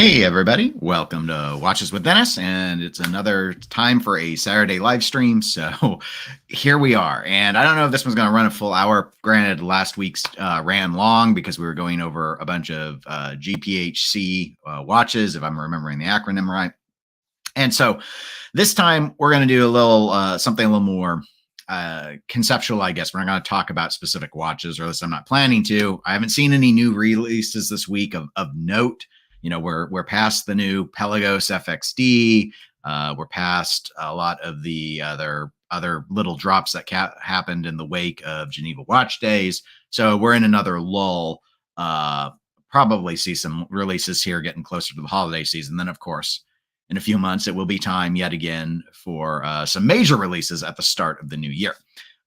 Hey everybody, welcome to Watches with Dennis, and it's another time for a Saturday live stream. So here we are, and I don't know if this one's going to run a full hour. Granted, last week's ran long because we were going over a bunch of GPHC watches, if I'm remembering the acronym right. And so this time we're going to do a little something a little more conceptual, I guess. We're not going to talk about specific watches, or at least I'm not planning to. I haven't seen any new releases this week of note. You know, we're past the new Pelagos FXD. We're past a lot of the other little drops that happened in the wake of Geneva Watch Days. So we're in another lull. Probably see some releases here getting closer to the holiday season. Then, of course, in a few months, it will be time yet again for some major releases at the start of the new year.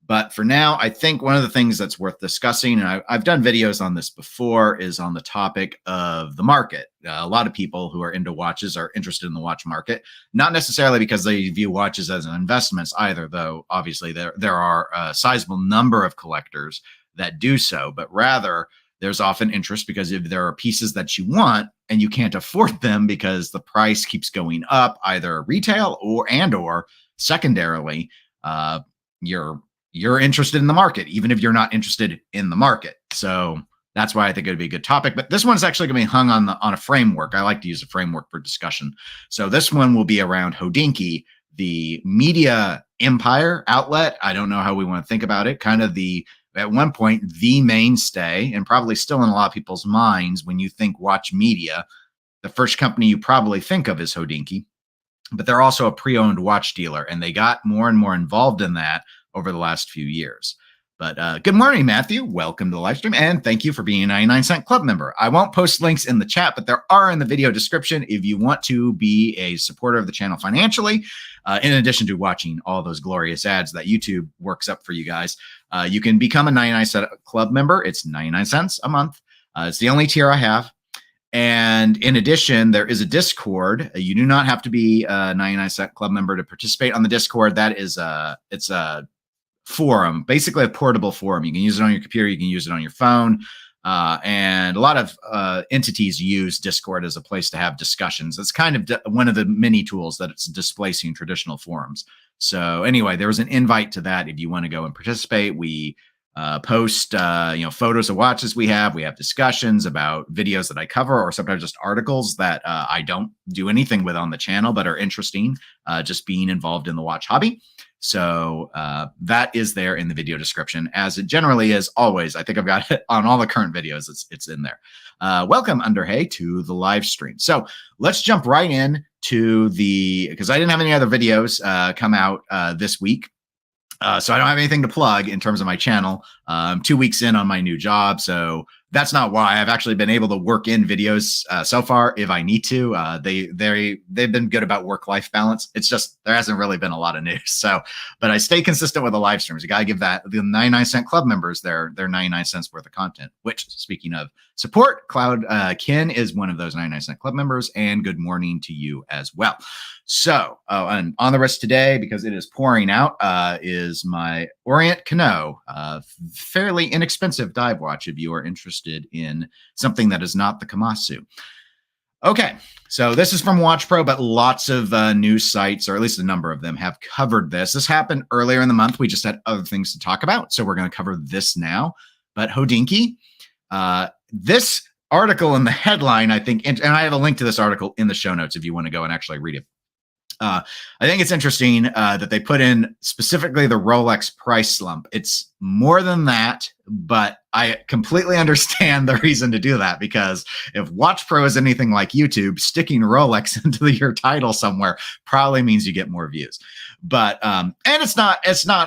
But for now, I think one of the things that's worth discussing, and I've done videos on this before, is on the topic of the market. A lot of people who are into watches are interested in the watch market, not necessarily because they view watches as investments either, though obviously there are a sizable number of collectors that do so, but rather there's often interest because if there are pieces that you want and you can't afford them because the price keeps going up, either retail or secondarily, you're interested in the market, even if you're not interested in the market. So that's why I think it would be a good topic. But this one's actually going to be hung on a framework. I like to use a framework for discussion. So this one will be around Hodinkee, the media empire outlet. I don't know how we want to think about it. Kind of at one point, the mainstay, and probably still in a lot of people's minds when you think watch media, the first company you probably think of is Hodinkee. But they're also a pre-owned watch dealer, and they got more and more involved in that over the last few years. But good morning, Matthew. Welcome to the live stream, and thank you for being a 99-cent club member. I won't post links in the chat, but there are in the video description if you want to be a supporter of the channel financially, in addition to watching all those glorious ads that YouTube works up for you guys. You can become a 99-cent club member. It's 99 cents a month. It's the only tier I have. And in addition, there is a Discord. You do not have to be a 99-cent club member to participate on the Discord. That is it's a forum, basically a portable forum. You can use it on your computer, you can use it on your phone, and a lot of entities use Discord as a place to have discussions. It's kind of one of the many tools that it's displacing traditional forums. So anyway, there was an invite to that if you want to go and participate. We post photos of watches we have discussions about videos that I cover, or sometimes just articles that I don't do anything with on the channel but are interesting, just being involved in the watch hobby. So that is there in the video description, as it generally is always. I think I've got it on all the current videos. It's in there. Welcome, Underhay, to the live stream. So let's jump right in to because I didn't have any other videos come out this week. So I don't have anything to plug in terms of my channel. I'm 2 weeks in on my new job, so that's not why. I've actually been able to work in videos so far if I need to. They've been good about work-life balance. It's just there hasn't really been a lot of news. So, but I stay consistent with the live streams. You got to give that the 99-cent club members their 99 cents worth of content. Which, speaking of support, Cloud Kin is one of those 99-cent club members, and good morning to you as well. So, and on the wrist today, because it is pouring out, is my Orient Cano, fairly inexpensive dive watch if you are interested in something that is not the Kamasu. Okay, so this is from Watch Pro, but lots of news sites, or at least a number of them, have covered this. This happened earlier in the month. We just had other things to talk about, so we're going to cover this now. But Hodinkee, this article in the headline, I think, and I have a link to this article in the show notes if you want to go and actually read it. I think it's interesting that they put in specifically the Rolex price slump. It's more than that, but I completely understand the reason to do that, because if Watch Pro is anything like YouTube, sticking Rolex into your title somewhere probably means you get more views. But and it's not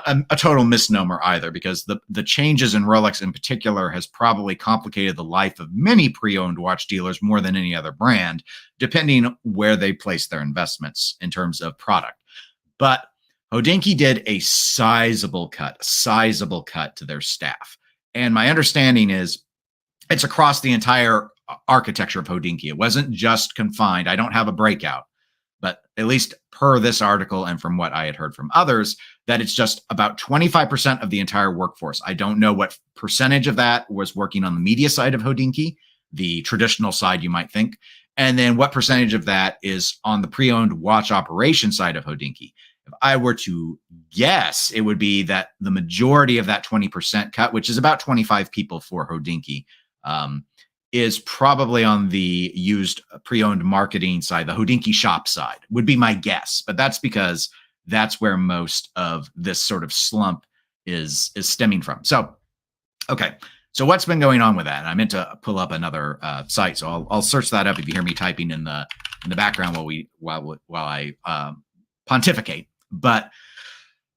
a total misnomer either, because the changes in Rolex in particular has probably complicated the life of many pre-owned watch dealers more than any other brand, depending where they place their investments in terms of product. But Hodinkee did a sizable cut to their staff. And my understanding is it's across the entire architecture of Hodinkee. It wasn't just confined. I don't have a breakout, but at least per this article and from what I had heard from others, that it's just about 25% of the entire workforce. I don't know what percentage of that was working on the media side of Hodinkee, the traditional side, you might think. And then what percentage of that is on the pre-owned watch operation side of Hodinkee? If I were to guess, it would be that the majority of that 20% cut, which is about 25 people for Hodinkee, is probably on the used pre-owned marketing side, the Hodinkee shop side, would be my guess. But that's because that's where most of this sort of slump is stemming from. So, okay. So what's been going on with that? And I meant to pull up another site, so I'll search that up if you hear me typing in the background while I pontificate. But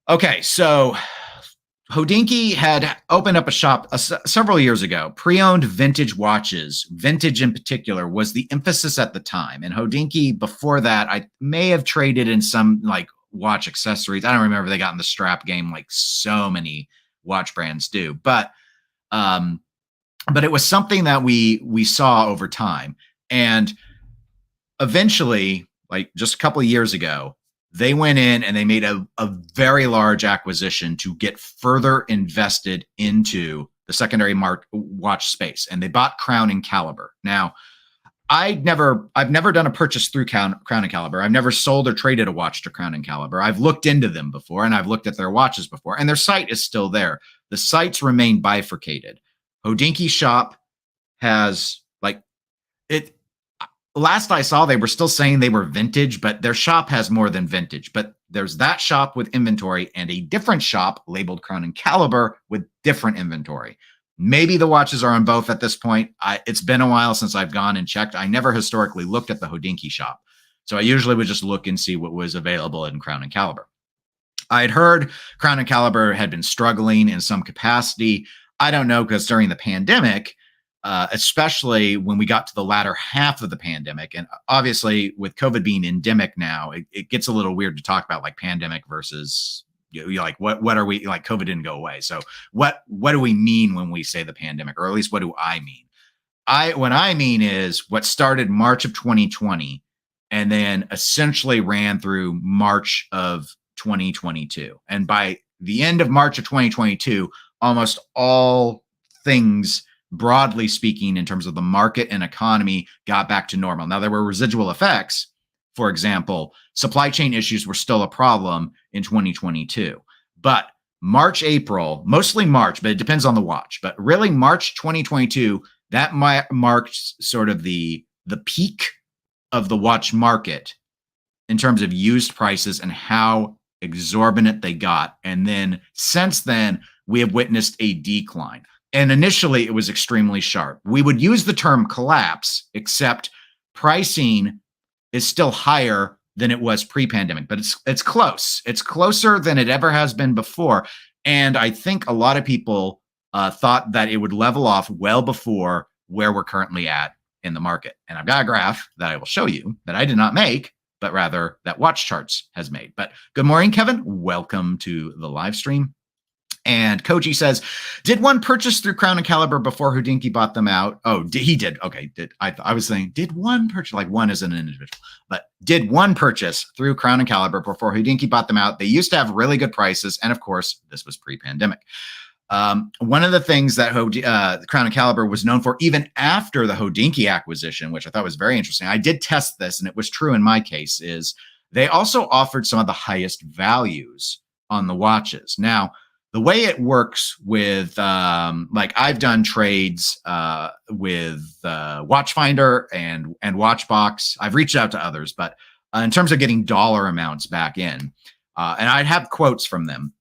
okay, so Hodinkee had opened up a shop several years ago. Pre-owned vintage watches, vintage in particular, was the emphasis at the time. And Hodinkee, before that, I may have traded in some like watch accessories. I don't remember if they got in the strap game like so many watch brands do, but it was something that we saw over time. And eventually, like just a couple of years ago, they went in and they made a very large acquisition to get further invested into the secondary watch space. And they bought Crown and Caliber. Now, I've never done a purchase through Crown and Caliber. I've never sold or traded a watch to Crown and Caliber. I've looked into them before, and I've looked at their watches before, and their site is still there. The sites remain bifurcated. Hodinkee shop has like it. Last I saw, they were still saying they were vintage, but their shop has more than vintage. But there's that shop with inventory and a different shop labeled Crown and Caliber with different inventory. Maybe the watches are on both at this point. It's been a while since I've gone and checked. I never historically looked at the Hodinkee shop. So I usually would just look and see what was available in Crown and Caliber. I had heard Crown and Caliber had been struggling in some capacity. I don't know, because during the pandemic, especially when we got to the latter half of the pandemic, and obviously with COVID being endemic now, it gets a little weird to talk about like pandemic versus like what are we like? COVID didn't go away. So what do we mean when we say the pandemic, or at least what do I mean? What I mean is what started March of 2020 and then essentially ran through March of 2022. And by the end of March of 2022, almost all things, broadly speaking, in terms of the market and economy, got back to normal. Now, there were residual effects. For example, supply chain issues were still a problem in 2022. But March, April, mostly March, but it depends on the watch. But really, March 2022, that marked sort of the peak of the watch market in terms of used prices and how exorbitant they got. And then since then, we have witnessed a decline. And initially, it was extremely sharp. We would use the term collapse, except pricing is still higher than it was pre-pandemic, but it's close. It's closer than it ever has been before. And I think a lot of people thought that it would level off well before where we're currently at in the market. And I've got a graph that I will show you that I did not make, but rather that Watch Charts has made. But good morning, Kevin. Welcome to the live stream. And Koji says, did one purchase through Crown and Caliber before Hodinkee bought them out? Oh, he did. Okay. I was saying, did one purchase, like one as an individual, but did one purchase through Crown and Caliber before Hodinkee bought them out? They used to have really good prices. And of course, this was pre-pandemic. One of the things that Crown and Caliber was known for, even after the Hodinkee acquisition, which I thought was very interesting, I did test this and it was true in my case, is they also offered some of the highest values on the watches. Now, the way it works with, like I've done trades with Watchfinder and Watchbox. I've reached out to others, but in terms of getting dollar amounts back in, and I'd have quotes from them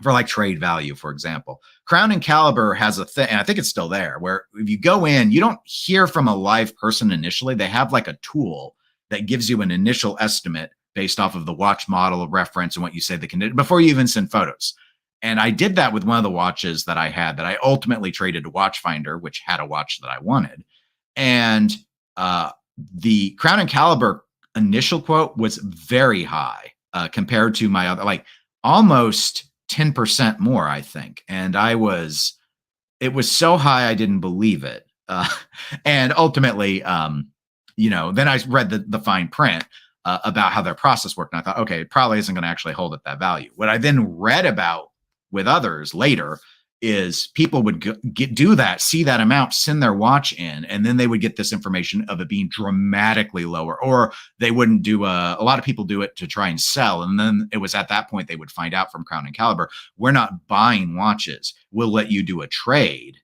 for like trade value, for example. Crown and Caliber has a thing, and I think it's still there, where if you go in, you don't hear from a live person initially. They have like a tool that gives you an initial estimate based off of the watch model reference and what you say the condition before you even send photos. And I did that with one of the watches that I had that I ultimately traded to Watchfinder, which had a watch that I wanted. And the Crown and Caliber initial quote was very high compared to my other, like almost 10% more, I think. And it was so high, I didn't believe it. And ultimately, then I read the fine print about how their process worked. And I thought, okay, it probably isn't going to actually hold at that value. What I then read about with others later is people would do that, see that amount, send their watch in, and then they would get this information of it being dramatically lower, or they wouldn't do a lot of people do it to try and sell. And then it was at that point they would find out from Crown and Caliber, we're not buying watches. We'll let you do a trade,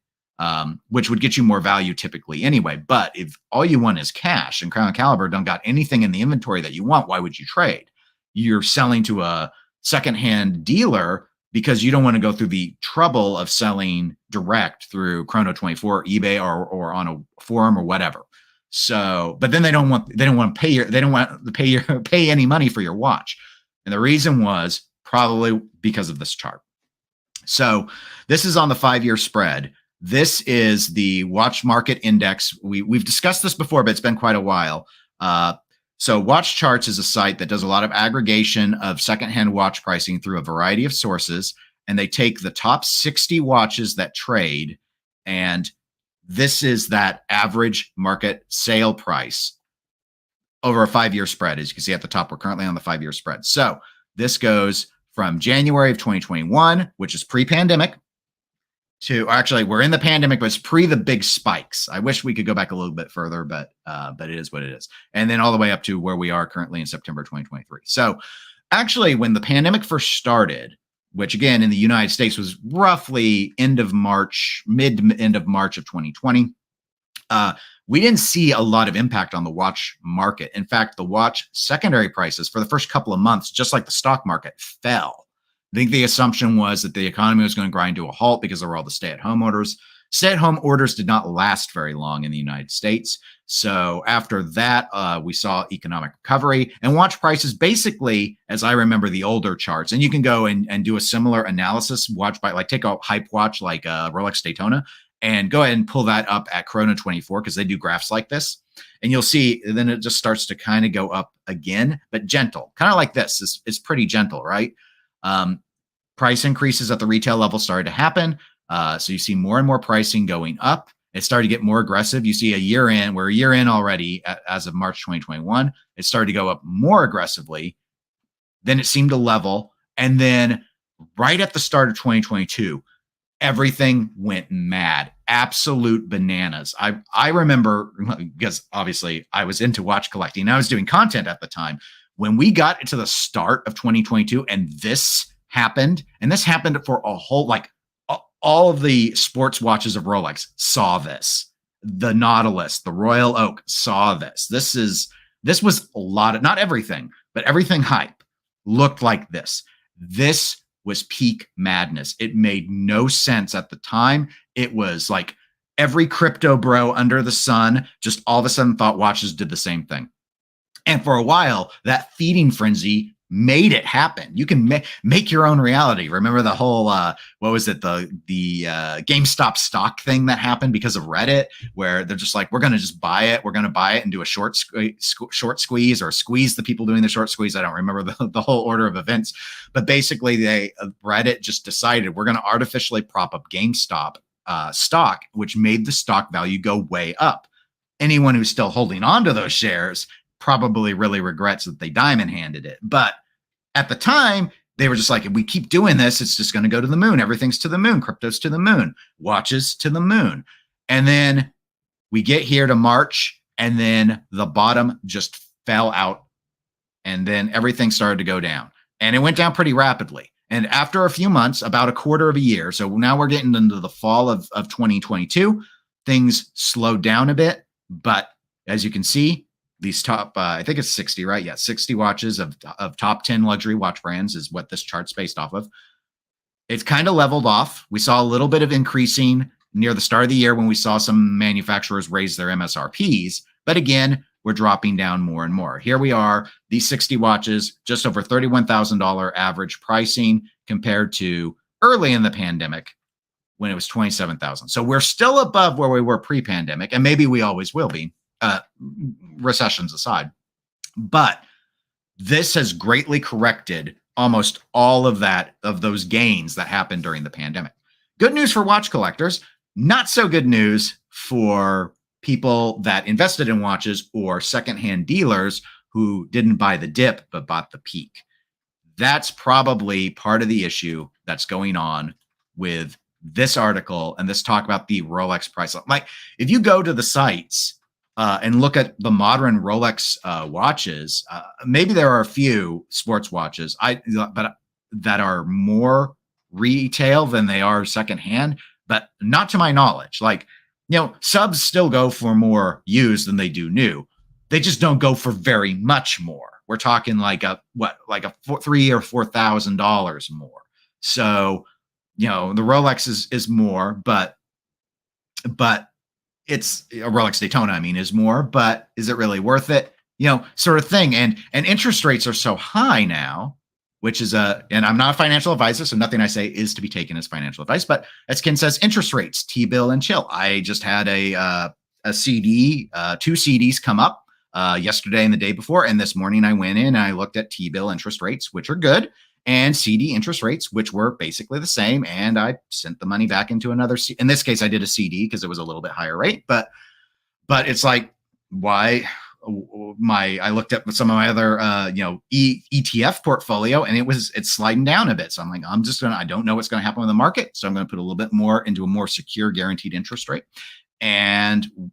which would get you more value typically anyway. But if all you want is cash and Crown and Caliber don't got anything in the inventory that you want, why would you trade? You're selling to a secondhand dealer because you don't want to go through the trouble of selling direct through Chrono24, eBay, or on a forum or whatever. So, but then they don't want to pay any money for your watch. And the reason was probably because of this chart. So this is on the 5-year spread. This is the watch market index. We've discussed this before, but it's been quite a while. So Watch Charts is a site that does a lot of aggregation of secondhand watch pricing through a variety of sources, and they take the top 60 watches that trade, and this is that average market sale price over a 5-year spread. As you can see at the top, we're currently on the 5-year spread. So this goes from January of 2021, which is pre-pandemic, to actually we're in the pandemic, but it's pre the big spikes. I wish we could go back a little bit further, but it is what it is. And then all the way up to where we are currently in September 2023. So actually when the pandemic first started, which again in the United States was roughly end of March, end of March of 2020, we didn't see a lot of impact on the watch market. In fact, the watch secondary prices for the first couple of months, just like the stock market, fell. I think the assumption was that the economy was going to grind to a halt because there were all the stay-at-home orders. Stay-at-home orders did not last very long in the United States. So after that, we saw economic recovery, and watch prices basically, as I remember the older charts, and you can go and do a similar analysis, watch by, like, take a hype watch like Rolex Daytona and go ahead and pull that up at Chrono24 because they do graphs like this. And you'll see then it just starts to kind of go up again, but gentle, kind of like this. It's pretty gentle, right? Price increases at the retail level started to happen. So you see more and more pricing going up. It started to get more aggressive. You see we're a year in already as of March 2021. It started to go up more aggressively. Then it seemed to level. And then right at the start of 2022, everything went mad. Absolute bananas. I remember, because obviously I was into watch collecting and I was doing content at the time, when we got to the start of 2022 and this happened, and this happened for a whole, like all of the sports watches of Rolex saw this. The Nautilus, the Royal Oak saw this. This was a lot of, not everything, but everything hype looked like this. This was peak madness. It made no sense at the time. It was like every crypto bro under the sun just all of a sudden thought watches did the same thing. And for a while, that feeding frenzy made it happen. You can make your own reality. Remember the whole, what was it? The GameStop stock thing that happened because of Reddit, where they're just like, we're going to just buy it. We're going to buy it and do a short squeeze or squeeze the people doing the short squeeze. I don't remember the whole order of events, but basically Reddit just decided we're going to artificially prop up GameStop stock, which made the stock value go way up. Anyone who's still holding on to those shares probably really regrets that they diamond handed it. But at the time, they were just like, if we keep doing this, it's just going to go to the moon. Everything's to the moon. Crypto's to the moon. Watches to the moon. And then we get here to March, and then the bottom just fell out. And then everything started to go down. And it went down pretty rapidly. And after a few months, about a quarter of a year, so now we're getting into the fall of 2022, things slowed down a bit. But as you can see, these top, I think it's 60, right? Yeah, 60 watches of top 10 luxury watch brands is what this chart's based off of. It's kind of leveled off. We saw a little bit of increasing near the start of the year when we saw some manufacturers raise their MSRPs. But again, we're dropping down more and more. Here we are, these 60 watches, just over $31,000 average pricing compared to early in the pandemic when it was $27,000. So we're still above where we were pre-pandemic, and maybe we always will be. Recessions aside, but this has greatly corrected almost all of those gains that happened during the pandemic. Good news for watch collectors, not so good news for people that invested in watches or secondhand dealers who didn't buy the dip but bought the peak. That's probably part of the issue that's going on with this article and this talk about the Rolex price. Like if you go to the sites and look at the modern Rolex watches, maybe there are a few sports watches but that are more retail than they are secondhand, but not to my knowledge. Like, subs still go for more used than they do new. They just don't go for very much more. We're talking like a $3,000 or $4,000 more. So, the Rolex is more, but it's a Rolex Daytona, is more, but is it really worth it? Sort of thing. And interest rates are so high now, which is and I'm not a financial advisor, so nothing I say is to be taken as financial advice, but as Ken says, interest rates, T-bill and chill. I just had a CD, 2 CDs come up yesterday and the day before. And this morning I went in and I looked at T-bill interest rates, which are good, and CD interest rates, which were basically the same. And I sent the money back into another. In this case, I did a CD because it was a little bit higher rate, but it's like, why? I looked at some of my other, ETF portfolio, and it's sliding down a bit. So I'm like, I don't know what's going to happen with the market. So I'm going to put a little bit more into a more secure guaranteed interest rate. And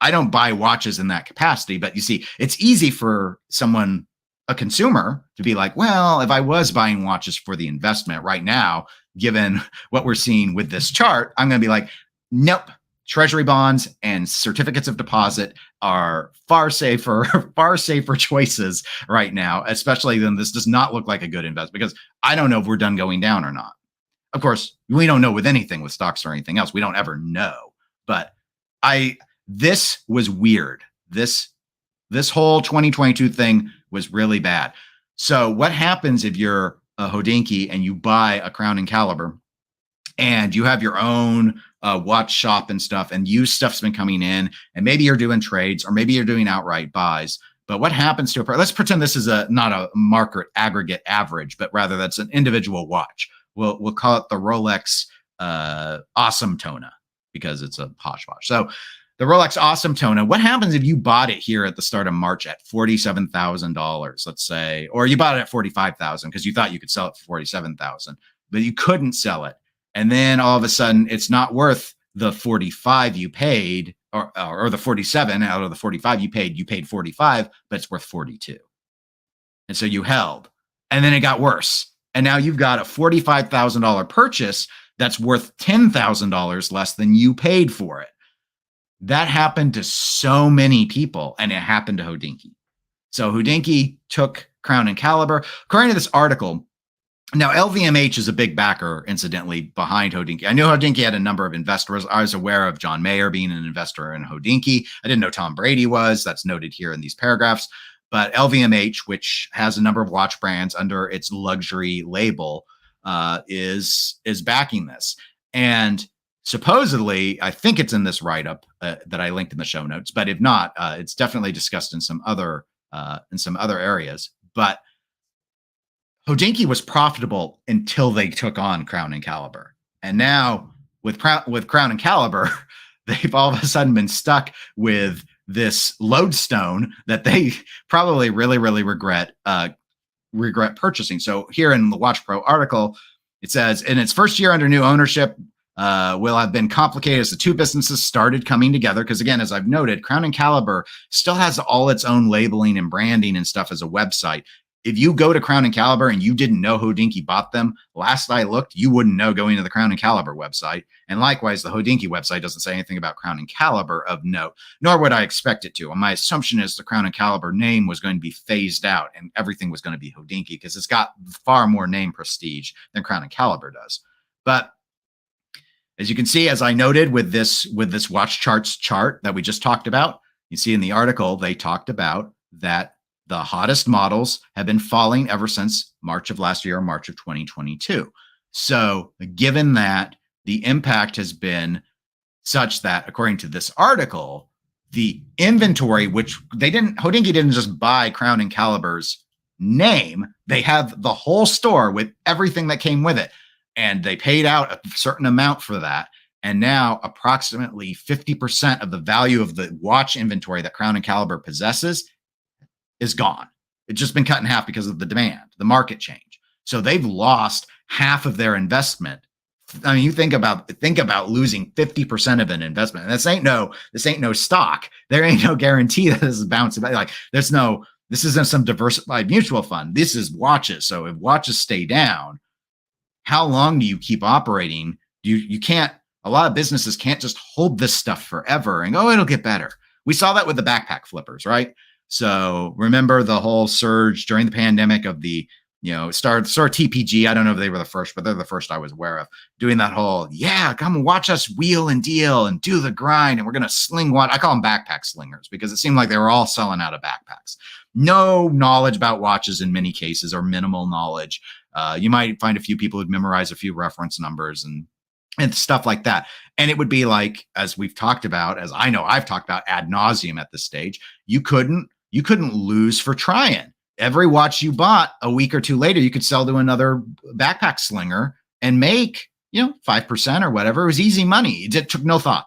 I don't buy watches in that capacity, but you see, it's easy for a consumer, to be like, well, if I was buying watches for the investment right now, given what we're seeing with this chart, I'm going to be like, nope. Treasury bonds and certificates of deposit are far safer choices right now, especially then this does not look like a good investment, because I don't know if we're done going down or not. Of course, we don't know with anything, with stocks or anything else. We don't ever know. But this was weird. This whole 2022 thing was really bad. So what happens if you're a Hodinkee and you buy a Crown and Caliber and you have your own watch shop and stuff, and used stuff's been coming in, and maybe you're doing trades or maybe you're doing outright buys. But what happens to let's pretend this is not a market aggregate average, but rather that's an individual watch. We'll call it the Rolex Awesome Tona, because it's a posh watch. So the Rolex Awesome Tona, what happens if you bought it here at the start of March at $47,000, let's say, or you bought it at $45,000 because you thought you could sell it for $47,000, but you couldn't sell it. And then all of a sudden it's not worth the 45 you paid, or the 47 out of the 45 you paid 45, but it's worth 42. And so you held, and then it got worse. And now you've got a $45,000 purchase that's worth $10,000 less than you paid for it. That happened to so many people, and it happened to Hodinkee. So Hodinkee took Crown and Caliber. According to this article, now LVMH is a big backer, incidentally, behind Hodinkee. I knew Hodinkee had a number of investors. I was aware of John Mayer being an investor in Hodinkee. I didn't know Tom Brady was. That's noted here in these paragraphs. But LVMH, which has a number of watch brands under its luxury label, is backing this. And supposedly, I think it's in this write-up that I linked in the show notes. But if not, it's definitely discussed in some other areas. But Hodinkee was profitable until they took on Crown and Caliber. And now with Crown and Caliber, they've all of a sudden been stuck with this lodestone that they probably really, really regret purchasing. So here in the Watch Pro article, it says, in its first year under new ownership, will have been complicated as the two businesses started coming together. Because again, as I've noted, Crown and Caliber still has all its own labeling and branding and stuff as a website. If you go to Crown and Caliber and you didn't know Hodinkee bought them, last I looked, you wouldn't know going to the Crown and Caliber website. And likewise, the Hodinkee website doesn't say anything about Crown and Caliber of note, nor would I expect it to. And my assumption is the Crown and Caliber name was going to be phased out and everything was going to be Hodinkee, because it's got far more name prestige than Crown and Caliber does. But as you can see, as I noted with this watch charts chart that we just talked about, you see in the article, they talked about that the hottest models have been falling ever since March of last year, or March of 2022. So given that the impact has been such that, according to this article, the inventory, which Hodinkee didn't just buy Crown and Caliber's name, they have the whole store with everything that came with it. And they paid out a certain amount for that. And now approximately 50% of the value of the watch inventory that Crown and Caliber possesses is gone. It's just been cut in half because of the demand, the market change. So they've lost half of their investment I mean, you think about losing 50% of an investment. And this ain't no stock. There ain't no guarantee that this is bouncing back. Like this isn't some diversified mutual fund. This is watches. So if watches stay down, how long do you keep operating? You can't, a lot of businesses can't just hold this stuff forever and go, it'll get better. We saw that with the backpack flippers, right? So remember the whole surge during the pandemic of the, start TPG. I don't know if they were the first, but they're the first I was aware of doing that whole, come and watch us wheel and deal and do the grind. And we're going to sling what I call them backpack slingers, because it seemed like they were all selling out of backpacks. No knowledge about watches in many cases, or minimal knowledge. You might find a few people who'd memorize a few reference numbers and stuff like that. And it would be like, as we've talked about, as I know I've talked about ad nauseum at this stage, you couldn't lose for trying. Every watch you bought a week or two later, you could sell to another backpack slinger and make, 5% or whatever. It was easy money. It took no thought.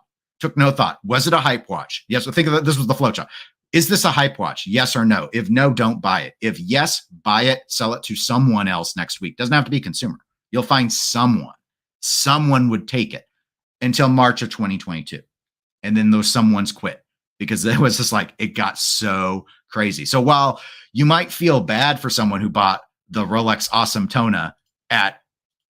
Was it a hype watch? Yes. So think of it. This was the flow chart. Is this a hype watch? Yes or no? If no, don't buy it. If yes, buy it, sell it to someone else next week. Doesn't have to be consumer. You'll find someone would take it until March of 2022. And then those someone's quit, because it was just like, it got so crazy. So while you might feel bad for someone who bought the Rolex Awesome Tona at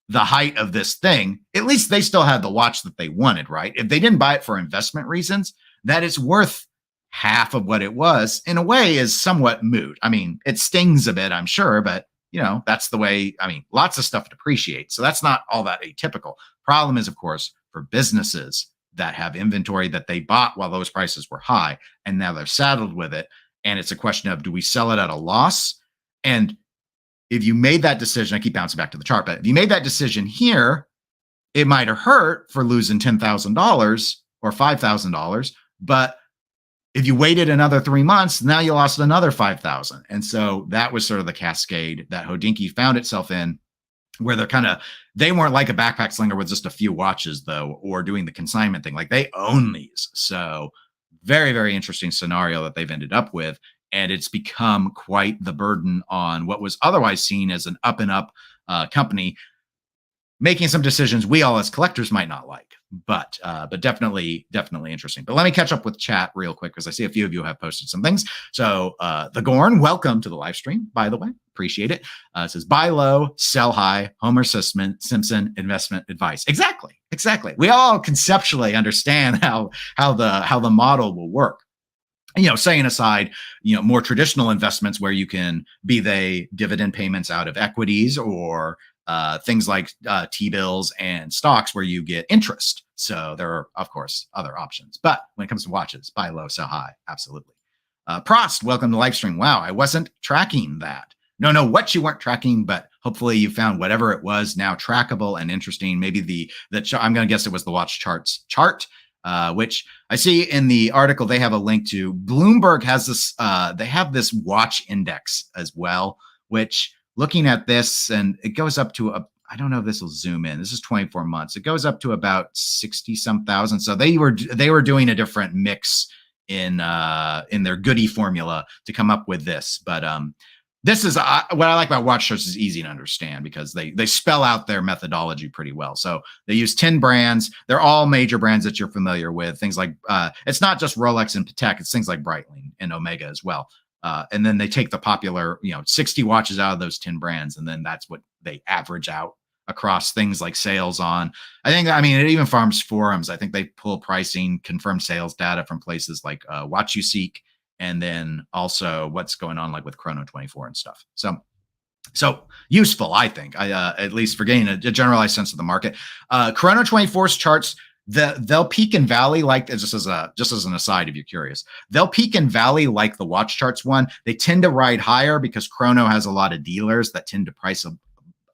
the height of this thing, at least they still had the watch that they wanted, right? If they didn't buy it for investment reasons, that it's worth half of what it was, in a way, is somewhat moot. I mean, it stings a bit, I'm sure, but that's the way, lots of stuff depreciates. So that's not all that atypical. Problem is, of course, for businesses that have inventory that they bought while those prices were high, and now they're saddled with it. And it's a question of, do we sell it at a loss? And if you made that decision, I keep bouncing back to the chart, but if you made that decision here, it might have hurt for losing $10,000 or $5,000. But if you waited another 3 months, now you lost another $5,000. And so that was sort of the cascade that Hodinkee found itself in, where they weren't like a backpack slinger with just a few watches, though, or doing the consignment thing. Like, they own these. So very, very interesting scenario that they've ended up with. And it's become quite the burden on what was otherwise seen as an up and up company, making some decisions we all as collectors might not like, but definitely interesting. But let me catch up with chat real quick, because I see a few of you have posted some things. So the Gorn, welcome to the live stream, by the way. Appreciate it. It says, buy low, sell high, Homer Simpson investment advice. Exactly. We all conceptually understand how the model will work. Setting aside, more traditional investments where you can, be they dividend payments out of equities or things like T-bills and stocks where you get interest. So there are, of course, other options. But when it comes to watches, buy low, sell high. Absolutely. Prost, welcome to the live stream. Wow, I wasn't tracking that. No, what you weren't tracking, but hopefully you found whatever it was now trackable and interesting. Maybe I'm going to guess it was the watch charts chart, which I see in the article. They have a link to Bloomberg has this. They have this watch index as well, which, looking at this, and it goes up to I don't know if this will zoom in. This is 24 months. It goes up to about 60 some thousand. So they were doing a different mix in their goodie formula to come up with this. But this is what I like about watch charts is easy to understand, because they spell out their methodology pretty well. So they use 10 brands. They're all major brands that you're familiar with. Things like it's not just Rolex and Patek. It's things like Breitling and Omega as well. And then they take the popular, 60 watches out of those 10 brands, and then that's what they average out across things like sales on. It even farms forums. I think they pull pricing, confirmed sales data from places like Watch You Seek, and then also what's going on like with Chrono 24 and stuff. So useful, I think, at least for getting a generalized sense of the market. Chrono 24's charts, they'll peak and valley, like, just as an aside, if you're curious, they'll peak and valley like the watch charts one. They tend to ride higher because Chrono has a lot of dealers that tend to price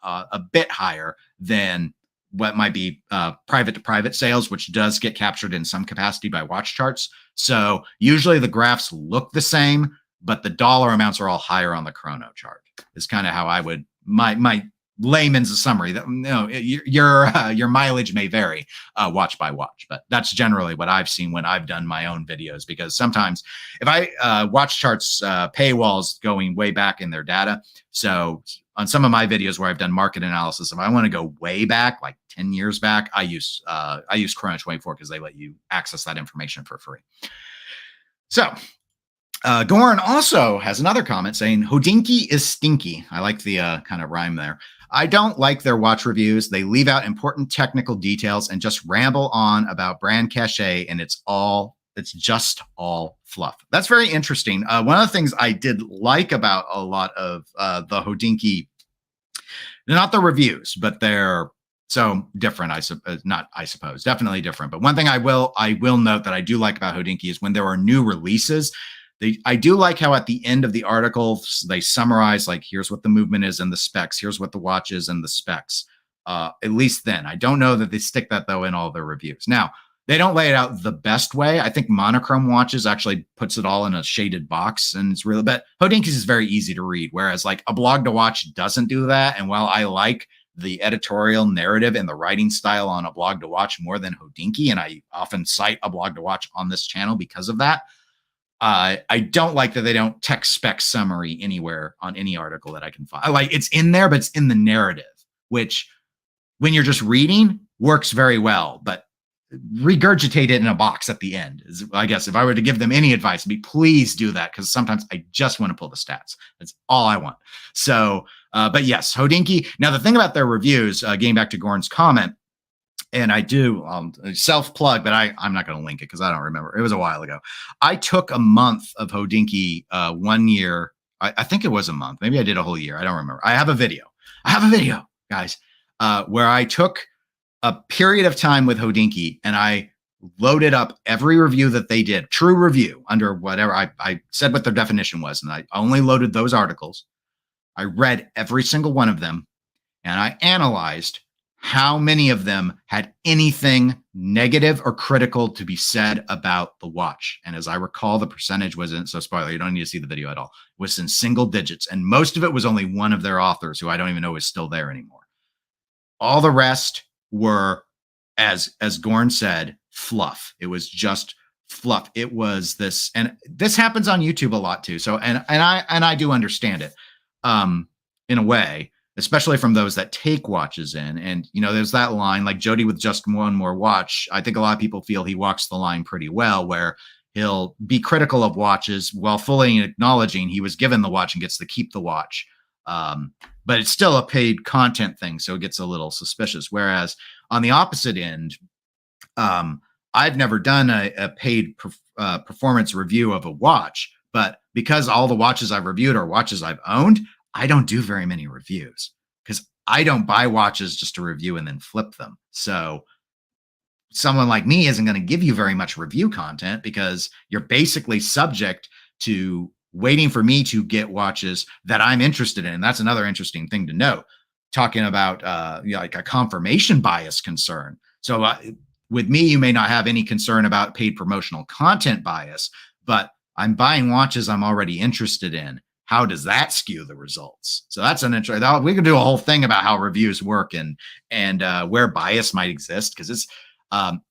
a bit higher than what might be private to private sales, which does get captured in some capacity by watch charts. So usually the graphs look the same, but the dollar amounts are all higher on the Chrono chart. Is kind of how I would, my layman's summary. That your mileage may vary watch by watch, but that's generally what I've seen when I've done my own videos. Because sometimes if I watch charts paywalls going way back in their data, so on some of my videos where I've done market analysis, if I want to go way back, like 10 years back, I use Crunchwave for, because they let you access that information for free. So Goran also has another comment saying, Hodinkee is stinky. I like the kind of rhyme there. I don't like their watch reviews. They leave out important technical details and just ramble on about brand cachet, and it's just all fluff. That's very interesting. One of the things I did like about a lot of the Hodinkee, not the reviews, but they're so different. I suppose, definitely different. But one thing I will note that I do like about Hodinkee is when there are new releases, I do like how at the end of the article, they summarize, like, here's what the movement is and the specs. Here's what the watch is and the specs. At least then. I don't know that they stick that, though, in all their reviews. Now, they don't lay it out the best way. I think Monochrome Watches actually puts it all in a shaded box, and it's really, but Hodinkee's is very easy to read, whereas like A Blog to Watch doesn't do that. And while I like the editorial narrative and the writing style on A Blog to Watch more than Hodinkee, and I often cite A Blog to Watch on this channel because of that, I don't like that they don't tech spec summary anywhere on any article that I can find. Like, it's in there, but it's in the narrative, which when you're just reading works very well, but regurgitate it in a box at the end. I guess if I were to give them any advice, it'd be please do that, because sometimes I just want to pull the stats. That's all I want. So, but yes, Hodinkee. Now, the thing about their reviews, getting back to Goran's comment, and I do self-plug, but I'm not going to link it because I don't remember. It was a while ago. I took a month of Hodinkee 1 year. I think it was a month. Maybe I did a whole year. I don't remember. I have a video, guys, where I took a period of time with Hodinkee and I loaded up every review that they did, true review, under whatever. I said what their definition was, and I only loaded those articles. I read every single one of them, and I analyzed how many of them had anything negative or critical to be said about the watch. And as I recall, the percentage wasn't, so spoiler, you don't need to see the video at all, it was in single digits. And most of it was only one of their authors, who I don't even know is still there anymore. All the rest were, as Goran said, fluff. It was just fluff. It was this, and this happens on YouTube a lot too. So, and I do understand it in a way, especially from those that take watches in. And, you know, there's that line, like Jody with Just One More Watch. I think a lot of people feel he walks the line pretty well, where he'll be critical of watches while fully acknowledging he was given the watch and gets to keep the watch. But it's still a paid content thing, so it gets a little suspicious. Whereas on the opposite end, I've never done a paid performance review of a watch, but because all the watches I've reviewed are watches I've owned, I don't do very many reviews because I don't buy watches just to review and then flip them. So someone like me isn't going to give you very much review content, because you're basically subject to waiting for me to get watches that I'm interested in. And that's another interesting thing to note, talking about like a confirmation bias concern. So with me, you may not have any concern about paid promotional content bias, but I'm buying watches I'm already interested in. How does that skew the results? So that's an interesting. We could do a whole thing about how reviews work and where bias might exist, because it's.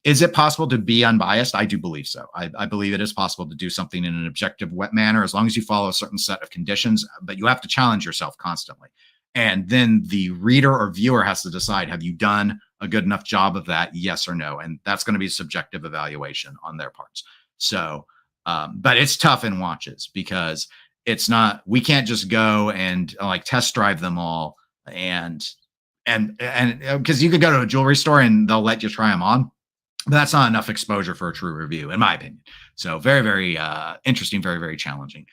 Is it possible to be unbiased? I do believe so. I believe it is possible to do something in an objective, wet manner, as long as you follow a certain set of conditions, but you have to challenge yourself constantly. And then the reader or viewer has to decide, have you done a good enough job of that? Yes or no. And that's going to be a subjective evaluation on their parts. So, but it's tough in watches, because it's not, we can't just go and like test drive them all and because you could go to a jewelry store and they'll let you try them on, but that's not enough exposure for a true review, in my opinion. So very, very interesting, very, very challenging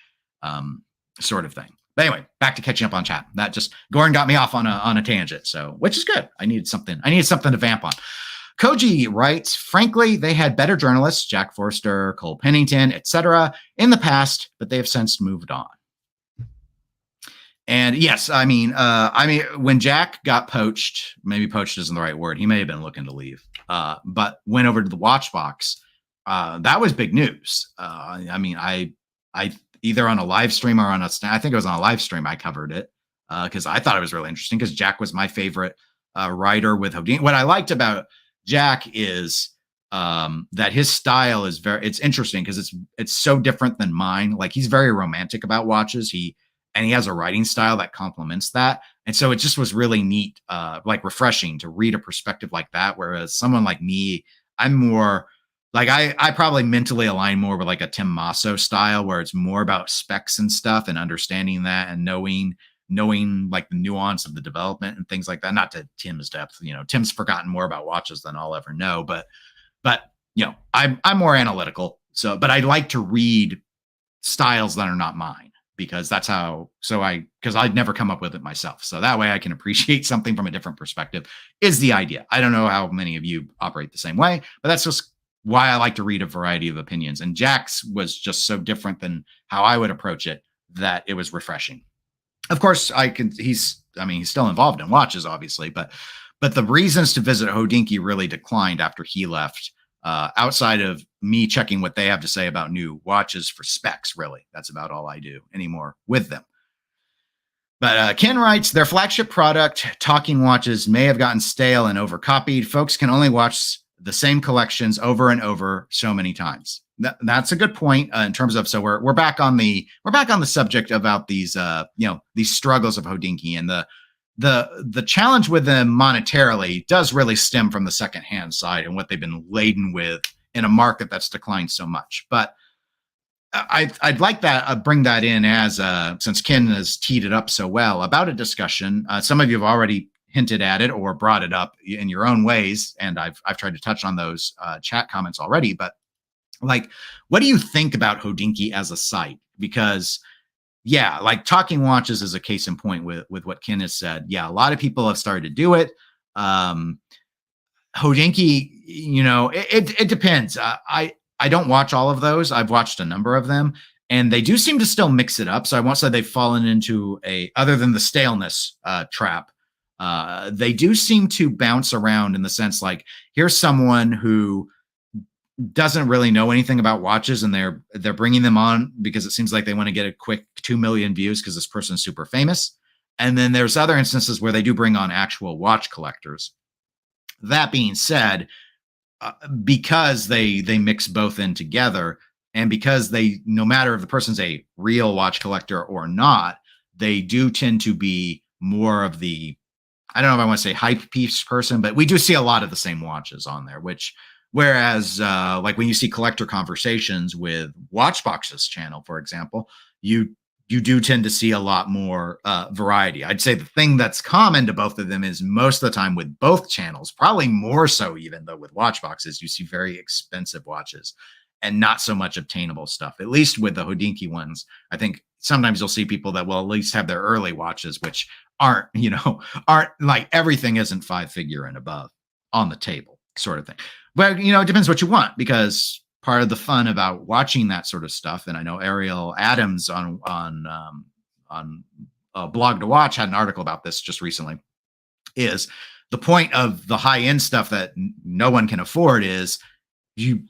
sort of thing. But anyway, back to catching up on chat. That just, Goran got me off on a tangent, so, which is good. I needed something to vamp on. Koji writes, frankly, they had better journalists, Jack Forster, Cole Pennington, etc., in the past, but they have since moved on. And yes, I mean, when Jack got poached, maybe poached isn't the right word. He may have been looking to leave, but went over to the watch box. That was big news. I mean, I either on a live stream or I think it was on a live stream, I covered it because I thought it was really interesting, because Jack was my favorite writer with Hodinkee. What I liked about Jack is that his style is it's interesting because it's so different than mine. Like, he's very romantic about watches. And he has a writing style that complements that. And so it just was really neat, like refreshing to read a perspective like that. Whereas someone like me, I'm more like I probably mentally align more with like a Tim Masso style, where it's more about specs and stuff and understanding that and knowing like the nuance of the development and things like that. Not to Tim's depth, Tim's forgotten more about watches than I'll ever know, but I'm more analytical. So, but I like to read styles that are not mine because that's how. Because I'd never come up with it myself. So that way I can appreciate something from a different perspective. Is the idea. I don't know how many of you operate the same way, but that's just why I like to read a variety of opinions. And Jack's was just so different than how I would approach it that it was refreshing. Of course, he's still involved in watches, obviously, but the reasons to visit Hodinkee really declined after he left. Outside of me checking what they have to say about new watches for specs, really, that's about all I do anymore with them. But Ken writes, their flagship product, talking watches, may have gotten stale and overcopied. Folks can only watch the same collections over and over so many times. That's a good point in terms of. So we're back on the subject about these these struggles of Hodinkee, and the challenge with them monetarily does really stem from the secondhand side and what they've been laden with in a market that's declined so much. But I'd like that bring that in as since Ken has teed it up so well about a discussion. Some of you have already hinted at it or brought it up in your own ways, and I've tried to touch on those chat comments already. But like, what do you think about Hodinkee as a site? Because yeah, like talking watches is a case in point with what Ken has said. Yeah, a lot of people have started to do it. Hodinkee, it depends. I don't watch all of those. I've watched a number of them, and they do seem to still mix it up. So I won't say they've fallen into other than the staleness trap. They do seem to bounce around in the sense like, here's someone who doesn't really know anything about watches, and they're bringing them on because it seems like they want to get a quick 2 million views because this person's super famous. And then there's other instances where they do bring on actual watch collectors. That being said, because they mix both in together, and because no matter if the person's a real watch collector or not, they do tend to be more of the, I don't know if I want to say hype piece person, but we do see a lot of the same watches on there, whereas like when you see collector conversations with Watchbox's channel, for example, you do tend to see a lot more variety. I'd say the thing that's common to both of them is most of the time with both channels, probably more so even though with Watchboxes, you see very expensive watches and not so much obtainable stuff. At least with the Hodinkee ones, I think sometimes you'll see people that will at least have their early watches, which aren't like everything isn't 5-figure and above on the table sort of thing. But, it depends what you want, because part of the fun about watching that sort of stuff, and I know Ariel Adams on Blog to Watch had an article about this just recently, is the point of the high-end stuff that no one can afford is you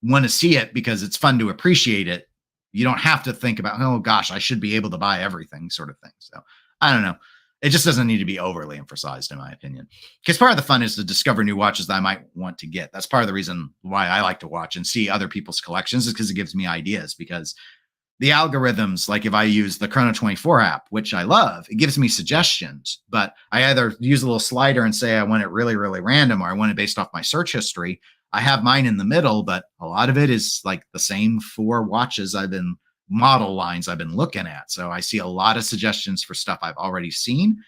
want to see it because it's fun to appreciate it. You don't have to think about, oh gosh, I should be able to buy everything sort of thing. So I don't know. It just doesn't need to be overly emphasized, in my opinion, because part of the fun is to discover new watches that I might want to get. That's part of the reason why I like to watch and see other people's collections, is because it gives me ideas. Because the algorithms, like if I use the Chrono 24 app, which I love, it gives me suggestions, but I either use a little slider and say I want it really, really random, or I want it based off my search history. I have mine in the middle, but a lot of it is like the same 4 watches model lines I've been looking at. So I see a lot of suggestions for stuff I've already seen,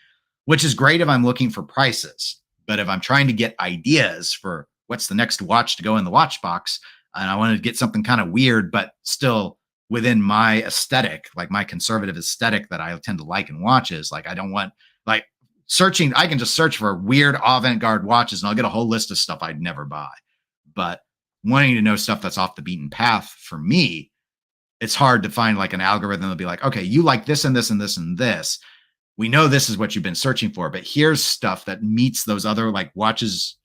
which is great if I'm looking for prices. But if I'm trying to get ideas for what's the next watch to go in the watch box, and I want to get something kind of weird, but still within my aesthetic, like my conservative aesthetic that I tend to like in watches, like I don't want like searching. I can just search for weird avant-garde watches and I'll get a whole list of stuff I'd never buy. But wanting to know stuff that's off the beaten path, for me, it's hard to find like an algorithm that'll be like, okay, you like this and this and this and this. We know this is what you've been searching for, but here's stuff that meets those other like watches.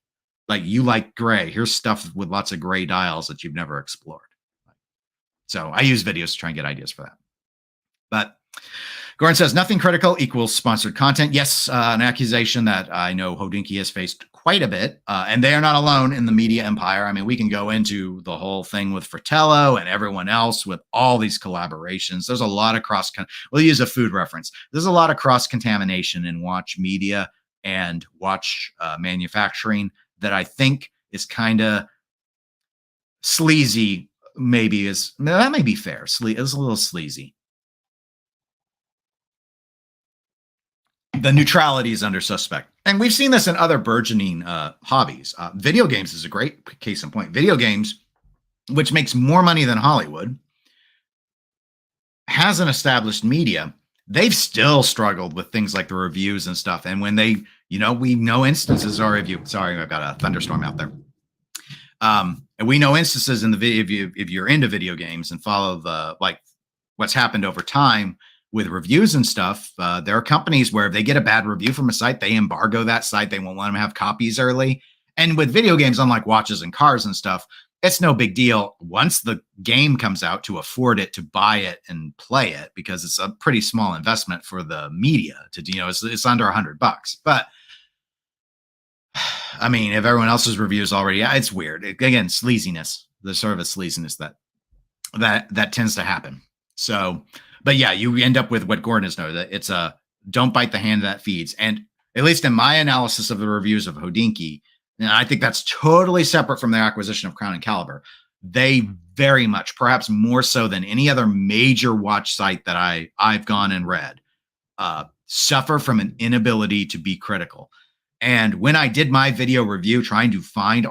Like you like gray. Here's stuff with lots of gray dials that you've never explored. So I use videos to try and get ideas for that. But Gordon says nothing critical equals sponsored content. Yes, an accusation that I know Hodinkee has faced quite a bit, and they are not alone in the media empire. I mean, we can go into the whole thing with Fratello and everyone else with all these collaborations. There's a lot of we'll use a food reference. There's a lot of cross-contamination in watch media and watch manufacturing that I think is kind of sleazy. That may be fair. It's a little sleazy. The neutrality is under suspect. And we've seen this in other burgeoning hobbies. Video games is a great case in point. Video games, which makes more money than Hollywood, has an established media. They've still struggled with things like the reviews and stuff. And when they, we know instances, or sorry, I've got a thunderstorm out there. And we know instances in the video, if you're into video games and follow what's happened over time with reviews and stuff, there are companies where if they get a bad review from a site, they embargo that site. They won't let them have copies early. And with video games, unlike watches and cars and stuff, it's no big deal once the game comes out to afford it, to buy it and play it, because it's a pretty small investment for the media to do. It's under $100. But I mean, if everyone else's reviews already, it's weird. Again, sleaziness. There's sort of a sleaziness that tends to happen. So, but yeah, you end up with what Gordon has noted, that it's a don't bite the hand that feeds. And at least in my analysis of the reviews of Hodinkee, and I think that's totally separate from their acquisition of Crown and Caliber, they very much, perhaps more so than any other major watch site that I've gone and read, suffer from an inability to be critical. And when I did my video review, trying to find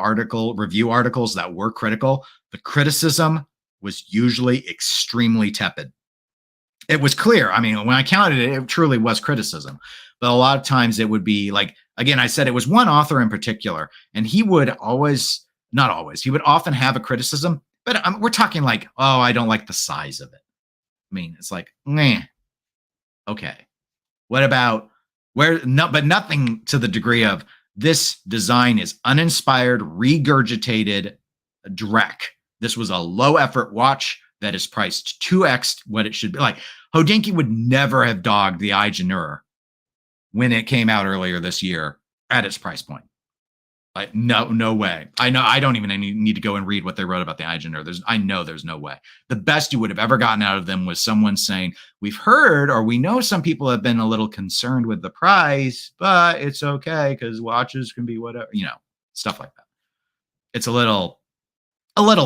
review articles that were critical, the criticism was usually extremely tepid. It was clear. I mean, when I counted it, it truly was criticism. But a lot of times it would be like, again, I said it was one author in particular, and he would he would often have a criticism, but we're talking like, oh, I don't like the size of it. I mean, it's like, meh, okay. What about but nothing to the degree of this design is uninspired, regurgitated dreck. This was a low effort watch that is priced 2x what it should be. Like Hodinkee would never have dogged the Ageneur when it came out earlier this year at its price point. Like, no way. I know I don't even need to go and read what they wrote about the Ageneur. I know there's no way. The best you would have ever gotten out of them was someone saying, we've heard, or we know some people have been a little concerned with the price, but it's okay because watches can be whatever, stuff like that. It's a little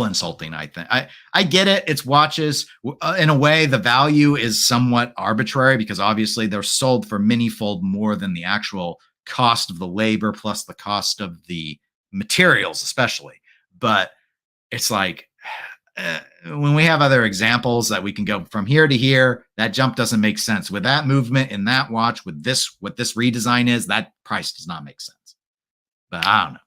insulting, I think. I get it. It's watches. In a way, the value is somewhat arbitrary because obviously they're sold for many-fold more than the actual cost of the labor plus the cost of the materials, especially. But it's like when we have other examples that we can go from here to here, that jump doesn't make sense. With that movement in that watch, with this, what this redesign is, that price does not make sense. But I don't know.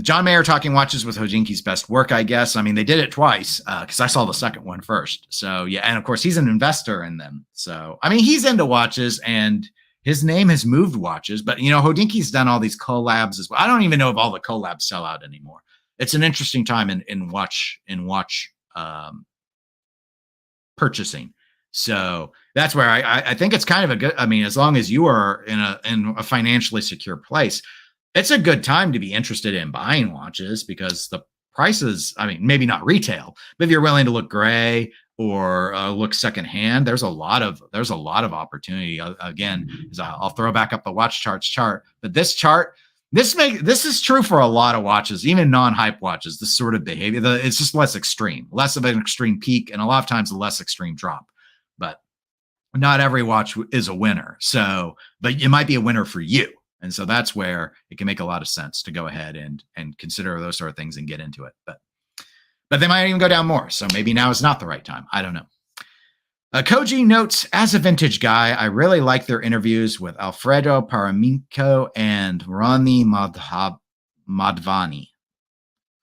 John Mayer talking watches with Hodinkee's best work, I guess. I mean, they did it twice because I saw the second one first. So yeah, and of course he's an investor in them. So I mean, he's into watches and his name has moved watches. But Hodinkee's done all these collabs as well. I don't even know if all the collabs sell out anymore. It's an interesting time in watch purchasing. So that's where I think it's kind of a good. I mean, as long as you are in a financially secure place, it's a good time to be interested in buying watches because the prices, I mean, maybe not retail, but if you're willing to look gray or look secondhand, there's a lot of opportunity. Again, I'll throw back up the watch charts chart, but this chart, this is true for a lot of watches, even non-hype watches. This sort of behavior, it's just less extreme, less of an extreme peak, and a lot of times a less extreme drop. But not every watch is a winner. So, but it might be a winner for you. And so that's where it can make a lot of sense to go ahead and consider those sort of things and get into it. But they might even go down more. So maybe now is not the right time. I don't know. Koji notes, as a vintage guy, I really like their interviews with Alfredo Paramico and Ronnie Madvani.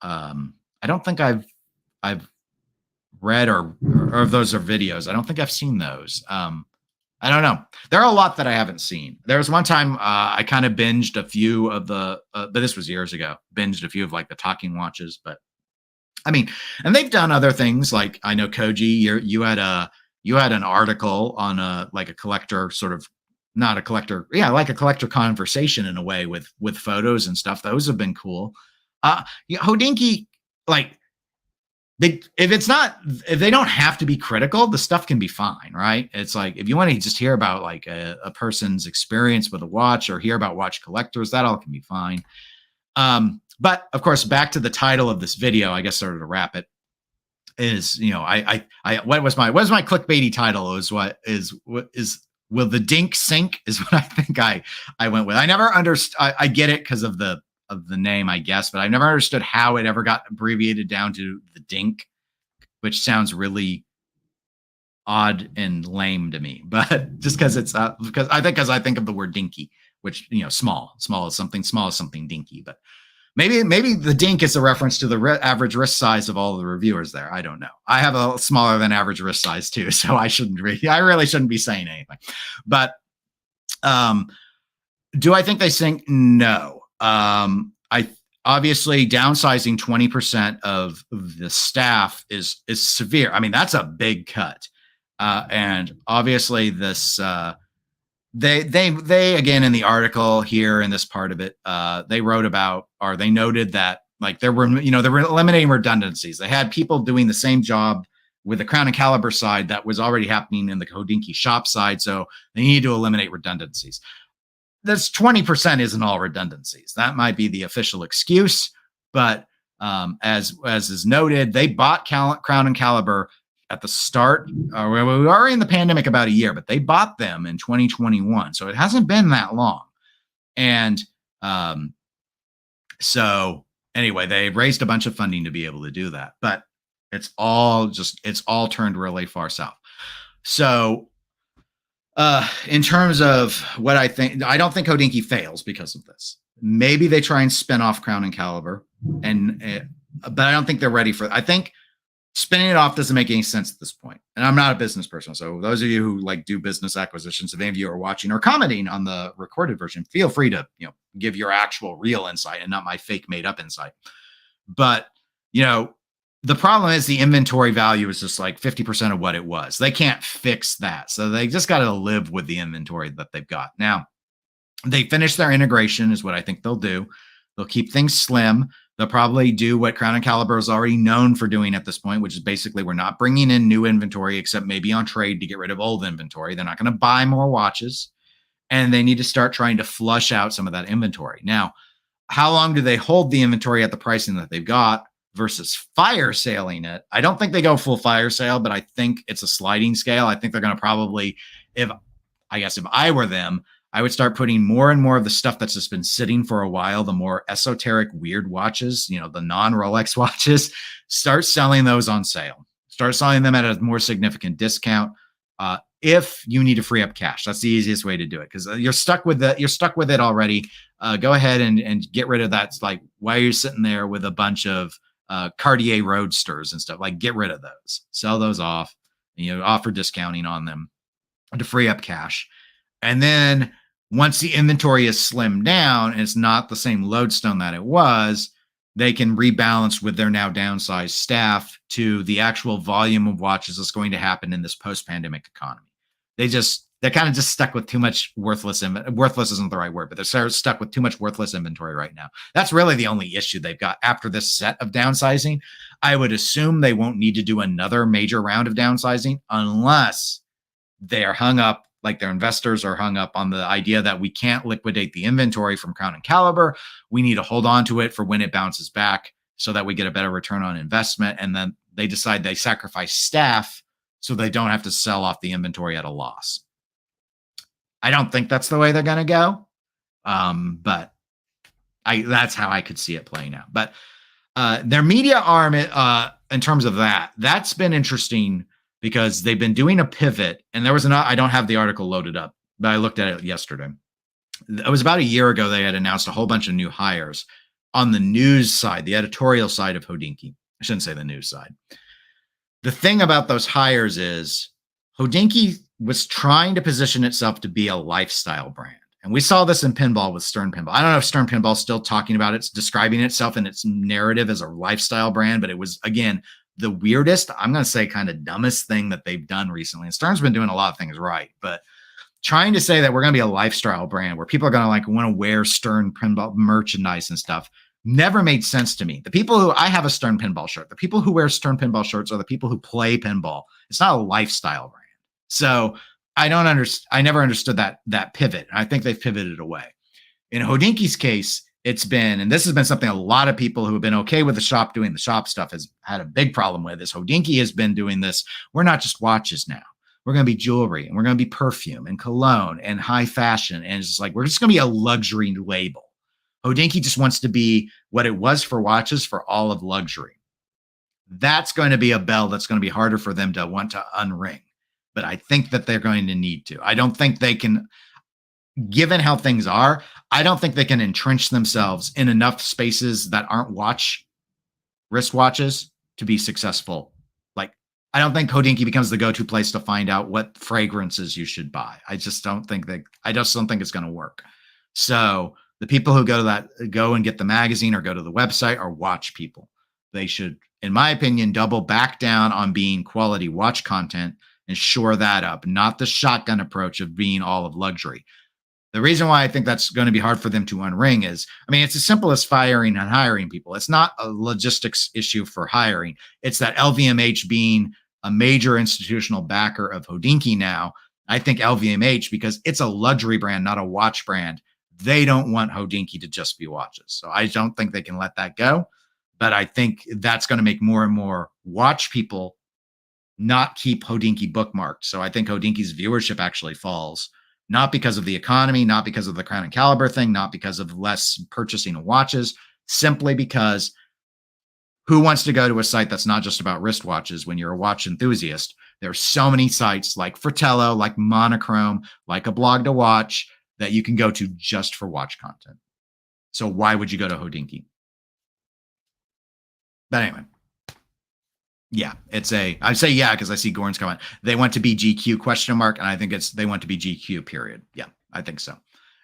I don't think I've read or if those are videos. I don't think I've seen those. I don't know. There are a lot that I haven't seen. There was one time I kind of binged a few of the, but this was years ago, binged a few of like the talking watches. But I mean, and they've done other things like I know Koji, you had You had an article on like a collector sort of, not a collector, yeah, like a collector conversation in a way with photos and stuff. Those have been cool. Yeah, Hodinkee, like if they don't have to be critical, the stuff can be fine, right? It's like if you want to just hear about like a person's experience with a watch or hear about watch collectors, that all can be fine. But of course, back to the title of this video, I guess sort of to wrap it, is, you know, what was my clickbaity title is will the Dink sink is what I think I went with. I never understood. I get it because of the name, I guess, but I never understood how it ever got abbreviated down to the Dink, which sounds really odd and lame to me. But just because it's because I think of the word dinky, which, you know, small is something dinky, but maybe the Dink is a reference to the average wrist size of all the reviewers there. I don't know. I have a smaller than average wrist size too, so I really shouldn't be saying anything. But do I think they sink? No. I obviously downsizing 20% of the staff is severe. I mean, that's a big cut. And obviously this they again in the article here in this part of it, they wrote about, or they noted that like they were eliminating redundancies. They had people doing the same job with the Crown and Caliber side that was already happening in the Hodinkee shop side, so they needed to eliminate redundancies. This 20% isn't all redundancies. That might be the official excuse, but as is noted, they bought Crown and Caliber at the start. We were already in the pandemic about a year, but they bought them in 2021, so it hasn't been that long. And so anyway, they raised a bunch of funding to be able to do that, but it's all turned really far south. So in terms of what I think, I don't think Hodinkee fails because of this. Maybe they try and spin off Crown and Caliber, but I don't think they're ready for it. I think spinning it off doesn't make any sense at this point. And I'm not a business person, so those of you who like do business acquisitions, if any of you are watching or commenting on the recorded version, feel free to, you know, give your actual real insight and not my fake made up insight. But, you know, the problem is the inventory value is just like 50% of what it was. They can't fix that. So they just got to live with the inventory that they've got. Now, they finish their integration is what I think they'll do. They'll keep things slim. They'll probably do what Crown and Caliber is already known for doing at this point, which is basically we're not bringing in new inventory except maybe on trade to get rid of old inventory. They're not going to buy more watches, and they need to start trying to flush out some of that inventory. Now, how long do they hold the inventory at the pricing that they've got versus fire sailing it? I don't think they go full fire sale, but I think it's a sliding scale. I think they're going to probably, if I were them, I would start putting more and more of the stuff that's just been sitting for a while, the more esoteric, weird watches, you know, the non-Rolex watches, start selling those on sale. Start selling them at a more significant discount. If you need to free up cash, that's the easiest way to do it, because you're stuck with it already. Go ahead and get rid of that. It's like, why are you sitting there with a bunch of Cartier Roadsters and stuff? Like, get rid of those, sell those off, you know, offer discounting on them to free up cash. And then once the inventory is slimmed down and it's not the same lodestone that it was, they can rebalance with their now downsized staff to the actual volume of watches that's going to happen in this post-pandemic economy. They're kind of just stuck with too much worthless isn't the right word, but they're stuck with too much worthless inventory right now. That's really the only issue they've got after this set of downsizing. I would assume they won't need to do another major round of downsizing unless they're hung up, like their investors are hung up on the idea that we can't liquidate the inventory from Crown and Caliber. We need to hold on to it for when it bounces back so that we get a better return on investment. And then they decide they sacrifice staff so they don't have to sell off the inventory at a loss. I don't think that's the way they're going to go. But that's how I could see it playing out. But their media arm, in terms of that's been interesting, because they've been doing a pivot, and there was I don't have the article loaded up, but I looked at it yesterday. It was about a year ago. They had announced a whole bunch of new hires on the news side, the editorial side of Hodinkee. I shouldn't say the news side. The thing about those hires is Hodinkee was trying to position itself to be a lifestyle brand. And we saw this in pinball with Stern Pinball. I don't know if Stern Pinball is still talking about it. It's describing itself in its narrative as a lifestyle brand, but it was, again, the weirdest, I'm going to say kind of dumbest thing that they've done recently. And Stern's been doing a lot of things right, but trying to say that we're going to be a lifestyle brand where people are going to like want to wear Stern pinball merchandise and stuff never made sense to me. The people who, I have a Stern pinball shirt, the people who wear Stern pinball shirts are the people who play pinball. It's not a lifestyle brand. So I don't understand. I never understood that pivot. I think they've pivoted away. In Hodinkee's case, it's been, and this has been something a lot of people who have been okay with the shop doing the shop stuff has had a big problem with, is Hodinkee has been doing this. We're not just watches now. We're going to be jewelry, and we're going to be perfume and cologne and high fashion. And it's just like, we're just going to be a luxury label. Hodinkee just wants to be what it was for watches for all of luxury. That's going to be a bell that's going to be harder for them to want to unring. But I think that they're going to need to. I don't think they can, given how things are, I don't think they can entrench themselves in enough spaces that aren't wristwatches to be successful. Like, I don't think Hodinkee becomes the go-to place to find out what fragrances you should buy. I just don't think it's going to work. So the people who go and get the magazine or go to the website are watch people. They should, in my opinion, double back down on being quality watch content and shore that up, not the shotgun approach of being all of luxury. The reason why I think that's going to be hard for them to unring is, I mean, it's as simple as firing and hiring people. It's not a logistics issue for hiring. It's that LVMH being a major institutional backer of Hodinkee now. I think LVMH, because it's a luxury brand, not a watch brand, they don't want Hodinkee to just be watches. So I don't think they can let that go. But I think that's going to make more and more watch people not keep Hodinkee bookmarked. So I think Hodinkee's viewership actually falls, not because of the economy, not because of the Crown and Caliber thing, not because of less purchasing of watches, simply because who wants to go to a site that's not just about wristwatches when you're a watch enthusiast? There are so many sites like Fratello, like Monochrome, like A Blog to Watch that you can go to just for watch content. So why would you go to Hodinkee? But anyway, yeah, I say yeah because I see Gorn's comment. They want to be GQ ? And I think they want to be GQ period. Yeah, I think so.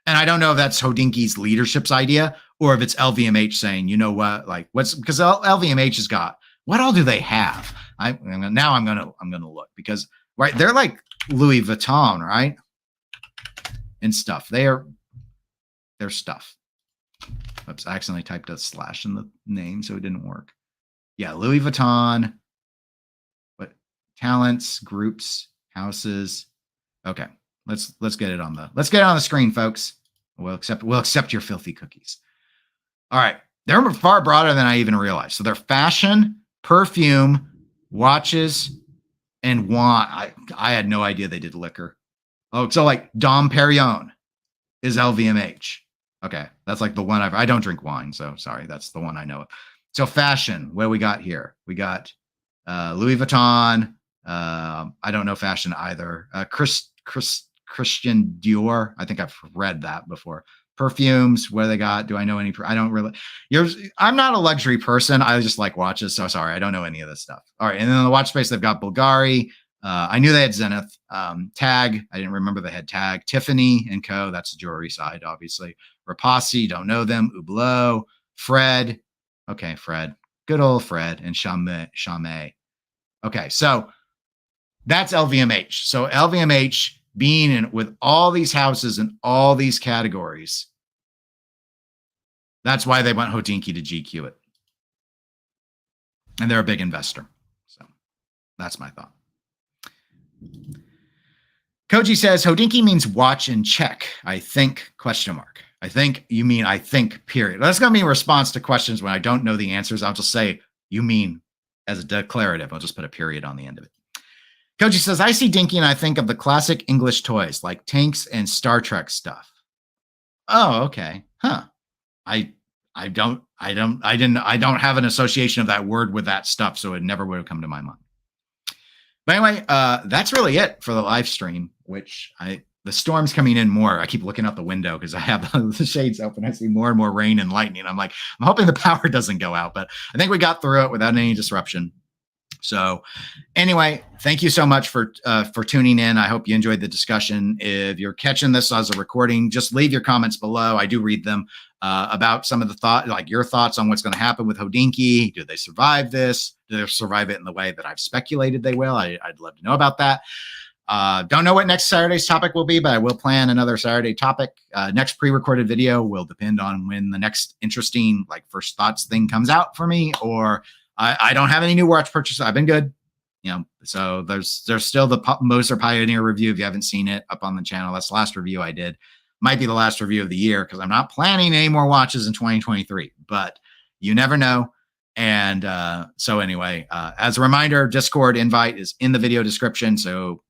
And I don't know if that's Hodinkee's leadership's idea or if it's LVMH saying, you know what, like because LVMH has got, what all do they have? Now I'm gonna look, because right, they're like Louis Vuitton, right? And stuff. Their stuff. Oops, I accidentally typed a slash in the name, so it didn't work. Yeah, Louis Vuitton. What talents, groups, houses? Okay, let's get it on the screen, folks. We'll accept your filthy cookies. All right, they're far broader than I even realized. So they're fashion, perfume, watches, and wine. I had no idea they did liquor. Oh, so like Dom Perignon is LVMH. Okay, that's like the one I don't drink wine, so sorry, that's the one I know of. So fashion, what do we got here? We got Louis Vuitton. I don't know fashion either. Christian Dior. I think I've read that before. Perfumes, what do they got? Do I know any? I don't really. I'm not a luxury person. I just like watches. So sorry, I don't know any of this stuff. All right, and then in the watch space, they've got Bulgari. I knew they had Zenith. Tag, I didn't remember they had Tag. Tiffany & Co., that's the jewelry side, obviously. Rapassi, don't know them. Hublot, Fred. Okay, Fred. Good old Fred. And Chame. Okay, so that's LVMH. So LVMH being in with all these houses and all these categories, that's why they want Hodinkee to GQ it. And they're a big investor. So that's my thought. Koji says Hodinkee means watch and check. I think ? I think you mean I think period. That's going to be a response to questions when I don't know the answers. I'll just say you mean as a declarative. I'll just put a period on the end of it. Koji says I see Dinky and I think of the classic English toys like tanks and Star Trek stuff. Oh, okay. Huh. I don't have an association of that word with that stuff, so it never would have come to my mind. But anyway, that's really it for the live stream, which the storm's coming in more. I keep looking out the window because I have the shades open. I see more and more rain and lightning. I'm hoping the power doesn't go out, but I think we got through it without any disruption. So anyway, thank you so much for tuning in. I hope you enjoyed the discussion. If you're catching this as a recording, just leave your comments below. I do read them. about some of the like your thoughts on what's going to happen with Hodinkee. Do they survive this? Do they survive it in the way that I've speculated they will? I'd love to know about that. Don't know what next Saturday's topic will be, but I will plan another Saturday topic. Next pre-recorded video will depend on when the next interesting like first thoughts thing comes out for me, or I don't have any new watch purchases. I've been good. So there's still the Moser Pioneer review. If you haven't seen it, up on the channel, that's the last review I did. Might be the last review of the year because I'm not planning any more watches in 2023, but you never know. And so anyway, as a reminder, Discord invite is in the video description. So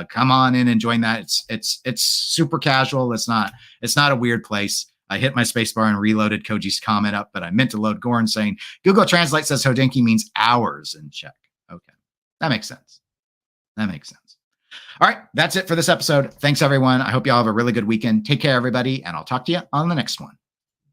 come on in and join that. It's super casual. It's not a weird place. I hit my spacebar and reloaded Koji's comment up, but I meant to load Goran saying Google Translate says Hodinkee means hours in Czech. Okay. That makes sense. All right. That's it for this episode. Thanks, everyone. I hope you all have a really good weekend. Take care, everybody, and I'll talk to you on the next one.